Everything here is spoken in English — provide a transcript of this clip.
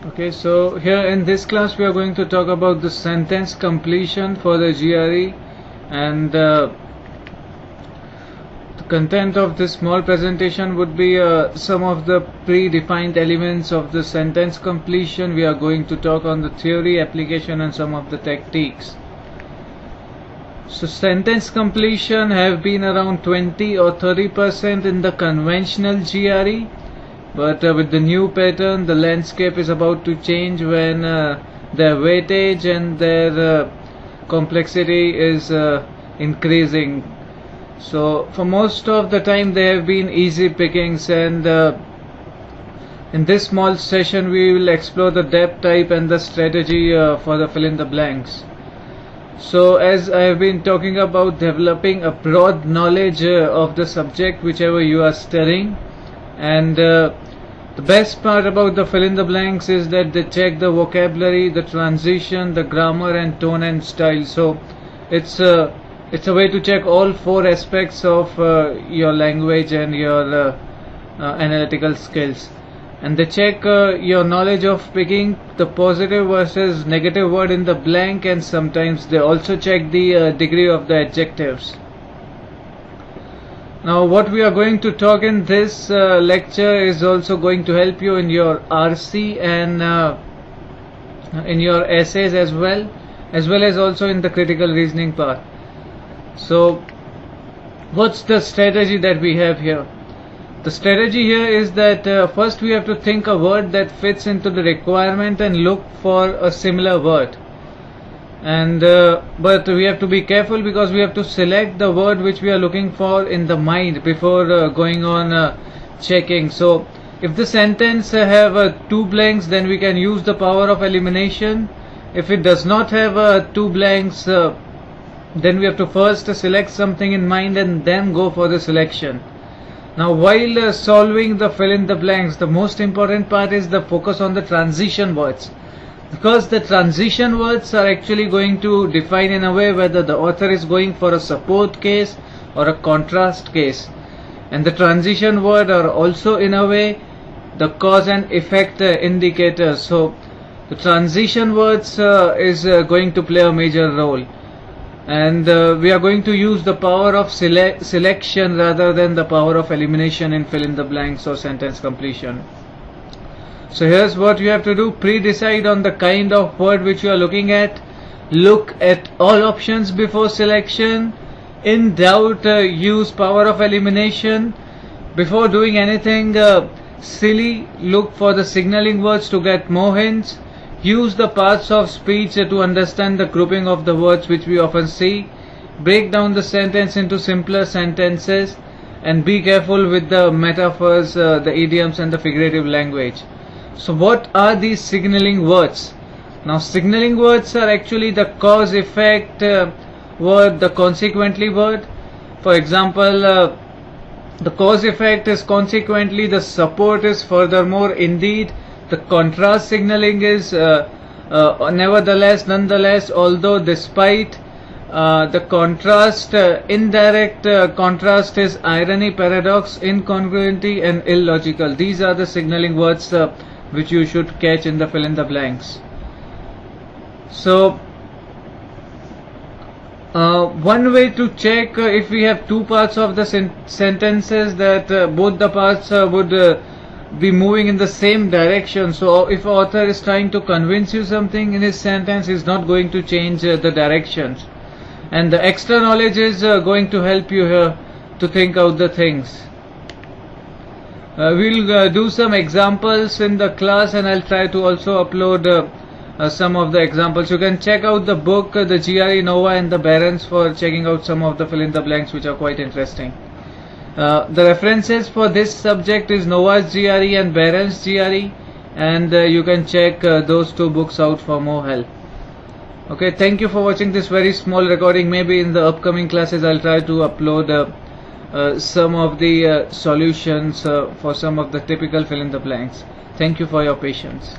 Okay, so here in this class we are going to talk about the sentence completion for the GRE, and the content of this small presentation would be some of the predefined elements of the sentence completion. We are going to talk on the theory, application and some of the techniques. So sentence completion have been around 20 or 30% in the conventional GRE. But with the new pattern, the landscape is about to change when their weightage and their complexity is increasing. So for most of the time they have been easy pickings, and in this small session we will explore the depth type and the strategy for the fill in the blanks. So as I have been talking about developing a broad knowledge of the subject whichever you are studying, and the best part about the fill in the blanks is that they check the vocabulary, the transition, the grammar and tone and style. So it's a way to check all four aspects of your language and your analytical skills, and they check your knowledge of picking the positive versus negative word in the blank, and sometimes they also check the degree of the adjectives. Now what we are going to talk in this lecture is also going to help you in your RC and in your essays as well as also in the critical reasoning part. So what's the strategy that we have here? The strategy here is that first we have to think a word that fits into the requirement and look for a similar word. And but we have to be careful because we have to select the word which we are looking for in the mind before going on checking. So if the sentence have two blanks, then we can use the power of elimination. If it does not have two blanks, then we have to first select something in mind and then go for the selection. Now while solving the fill in the blanks, the most important part is the focus on the transition words, because the transition words are actually going to define in a way whether the author is going for a support case or a contrast case, and the transition word are also in a way the cause and effect indicators. So the transition words is going to play a major role, and we are going to use the power of selection rather than the power of elimination in fill in the blanks or sentence completion. So here's what you have to do: pre-decide on the kind of word which you are looking at, look at all options before selection, in doubt use power of elimination. Before doing anything silly, look for the signaling words to get more hints, use the parts of speech to understand the grouping of the words which we often see, break down the sentence into simpler sentences, and be careful with the metaphors, the idioms and the figurative language. So what are these signaling words? Now signaling words are actually the cause effect word, the consequently word. For example, the cause effect is consequently, the support is furthermore, indeed, the contrast signaling is nevertheless, nonetheless, although, despite. The contrast, indirect contrast is irony, paradox, incongruity and illogical. These are the signaling words which you should catch in the fill in the blanks. So one way to check if we have two parts of the sentences, that both the parts would be moving in the same direction. So if author is trying to convince you something in his sentence, he is not going to change the directions, and the extra knowledge is going to help you here to think out the things. We'll do some examples in the class, and I'll try to also upload some of the examples. You can check out the book, the GRE Nova and the Barron's, for checking out some of the fill in the blanks which are quite interesting. The references for this subject is Nova's GRE and Barron's GRE, and you can check those two books out for more help. Okay, thank you for watching this very small recording. Maybe in the upcoming classes I'll try to upload some of the solutions for some of the typical fill in the blanks. Thank you for your patience.